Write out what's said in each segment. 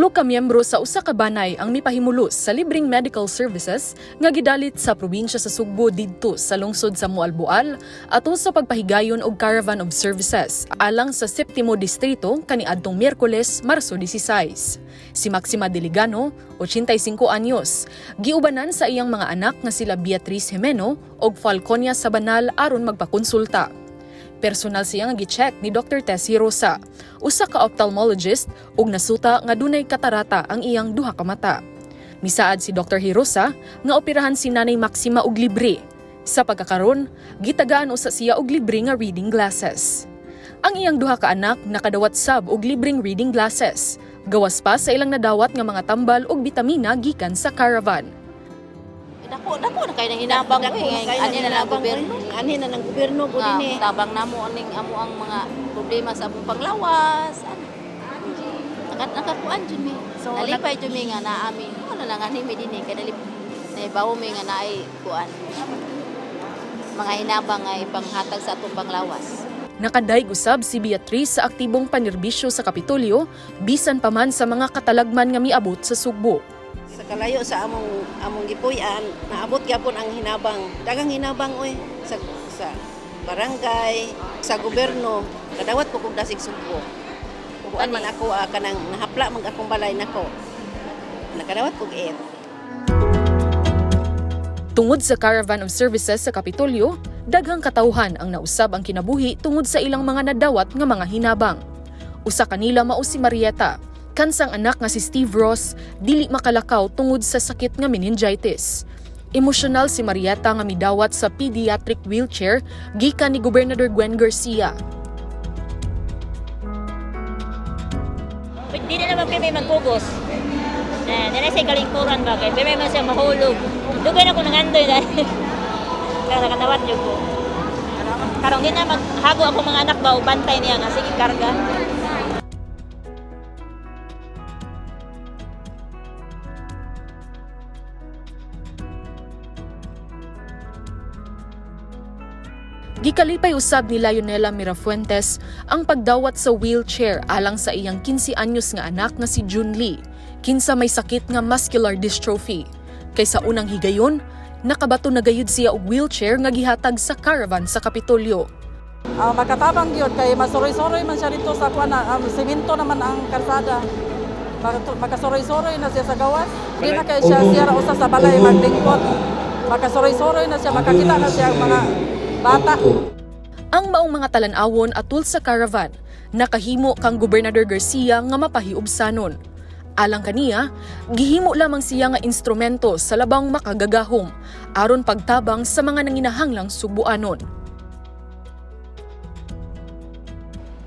Tulo ka miyembro sa usa ka banay ang mipahimulos sa libreng medical services nga gidalit sa probinsya sa Sugbo didto sa lungsod sa Mualboal ato sa pagpahigayon og caravan of services alang sa 7º distrito kaniadtong Miyerkules, Marso 16. Si Maxima Deligano, 85 anyos, giubanan sa iyang mga anak nga sila Beatriz Jimeno og Falconia Sabanal aron magpakonsulta. Personal siya nga gi-check ni Dr. Tessie Rosa, usa ka ophthalmologist ug nasuta nga dunay katarata ang iyang duha ka mata. Misaad si Dr. Hirosa nga operahan si Nanay Maxima og libre. Sa pagkakaron, gitagaan usa siya og libre nga reading glasses. Ang iyang duha ka anak nakadawat sab og libreng reading glasses. Gawas pa sa ilang nadawat nga mga tambal ug bitamina gikan sa caravan. Dako na kay nang hinabang ko ani na lang gobyerno. Ani na ng gobyerno ko din eh. Tabang namo aning amo ang mga problema sa among panglawas. Nakakuan jud mi. So nalipay jud mi nga naa mi. Ano lang ani mi dinhi kay naibaw mi nga naay kuan. Mga hinabang ay panghatag sa atong panglawas. Nakadayeg usab si Beatriz sa aktibong panirbisyo sa Kapitolyo bisan pa man sa mga katalagman nga miabot sa Sugbo. Sa kalayo sa among gipuy-an, naabot gyapon ang hinabang. Dagang hinabang oy sa barangay, sa gobyerno, kadawat ko kog dasig Sugbo. Kuan man ako kanang nahapla mag akong balay nako. Nakadawat kog it. Tungod sa caravan of services sa Kapitolyo, daghang katawhan ang nausab ang kinabuhi tungod sa ilang mga nadawat nga mga hinabang. Usa kanila mao si Marieta, kansang anak nga si Steve Ross, dili makalakaw tungod sa sakit nga meningitis. Emosyonal si Marieta nga midawat sa pediatric wheelchair gikan ni Gobernador Gwen Garcia. Hindi na naman may magkugos. Nila siya kalingkuran ba? Kaya may man siya mahulog. Dugay na ko nangandoy dahil. Kaya nakatawat yun ko. Karong hindi na maghago ako mga anak ba o bantay niya nga. Sige, karga. Gikalipay usab ni Lionela Mirafuentes ang pagdawat sa wheelchair alang sa iyang 15 anyos nga anak nga si June Lee, kinsa may sakit nga muscular dystrophy. Kaysa unang higayon, nakabato na gayud siya og wheelchair nga gihatag sa caravan sa Kapitolyo. Makatabang yun kay masuroy-suroy man siya dito sa kuan semento naman ang kalsada. Makasuroy-suroy na siya sa gawas. Di na kay siya ra usa sa balay magtingkot. Makasuroy-suroy na siya, makakita na siya ang mga bata. Ang maong mga talan-awon atul sa caravan, nakahimo kang Gobernador Garcia nga mapahiubsanon. Alang kaniya, gihimo lamang siya nga instrumento sa labang makagagahom aron pagtabang sa mga nanginahanglang Sugboanon.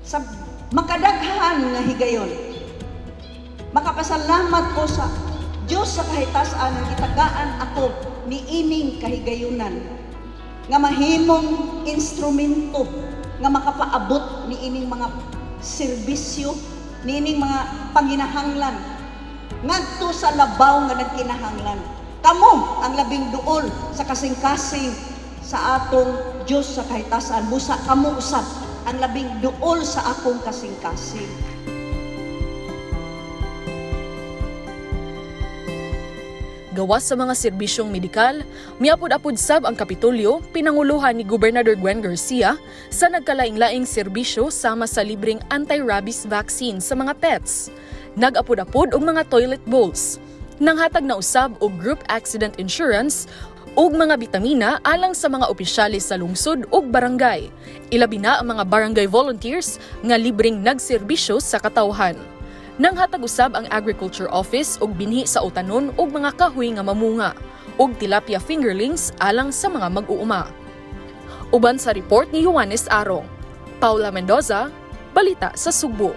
Sa makadaghan nga higayon, makapasalamat ko sa Diyos sa kahitasan nga gitagaan ako ni ining kahigayunan nga mahimong instrumento nga makapaabot ni ining mga serbisyo, ni ining mga panginahanglan ngadto sa labaw nga nagkinahanglan. Kamo ang labing duol sa kasing-kasing sa atong Diyos sa kahitasan. Busa kamo usab ang labing duol sa akong kasing-kasing. Gawas sa mga serbisyong medikal, miapod-apod sab ang Kapitolyo pinanguluhan ni Gobernador Gwen Garcia sa nagkalaing-laing serbisyo sama sa libreng anti-rabies vaccine sa mga pets. Nag-apod-apod og mga toilet bowls. Nanghatag na usab og group accident insurance ug mga bitamina alang sa mga opisyalis sa lungsod ug barangay. Ilabi na ang mga barangay volunteers nga libreng nagserbisyo sa katawhan. Nanghatag usab ang Agriculture Office og binhi sa utanon ug mga kahoy nga mamunga ug tilapia fingerlings alang sa mga mag-uuma. Uban sa report ni Juanes Arong, Paula Mendoza, Balita sa Sugbo.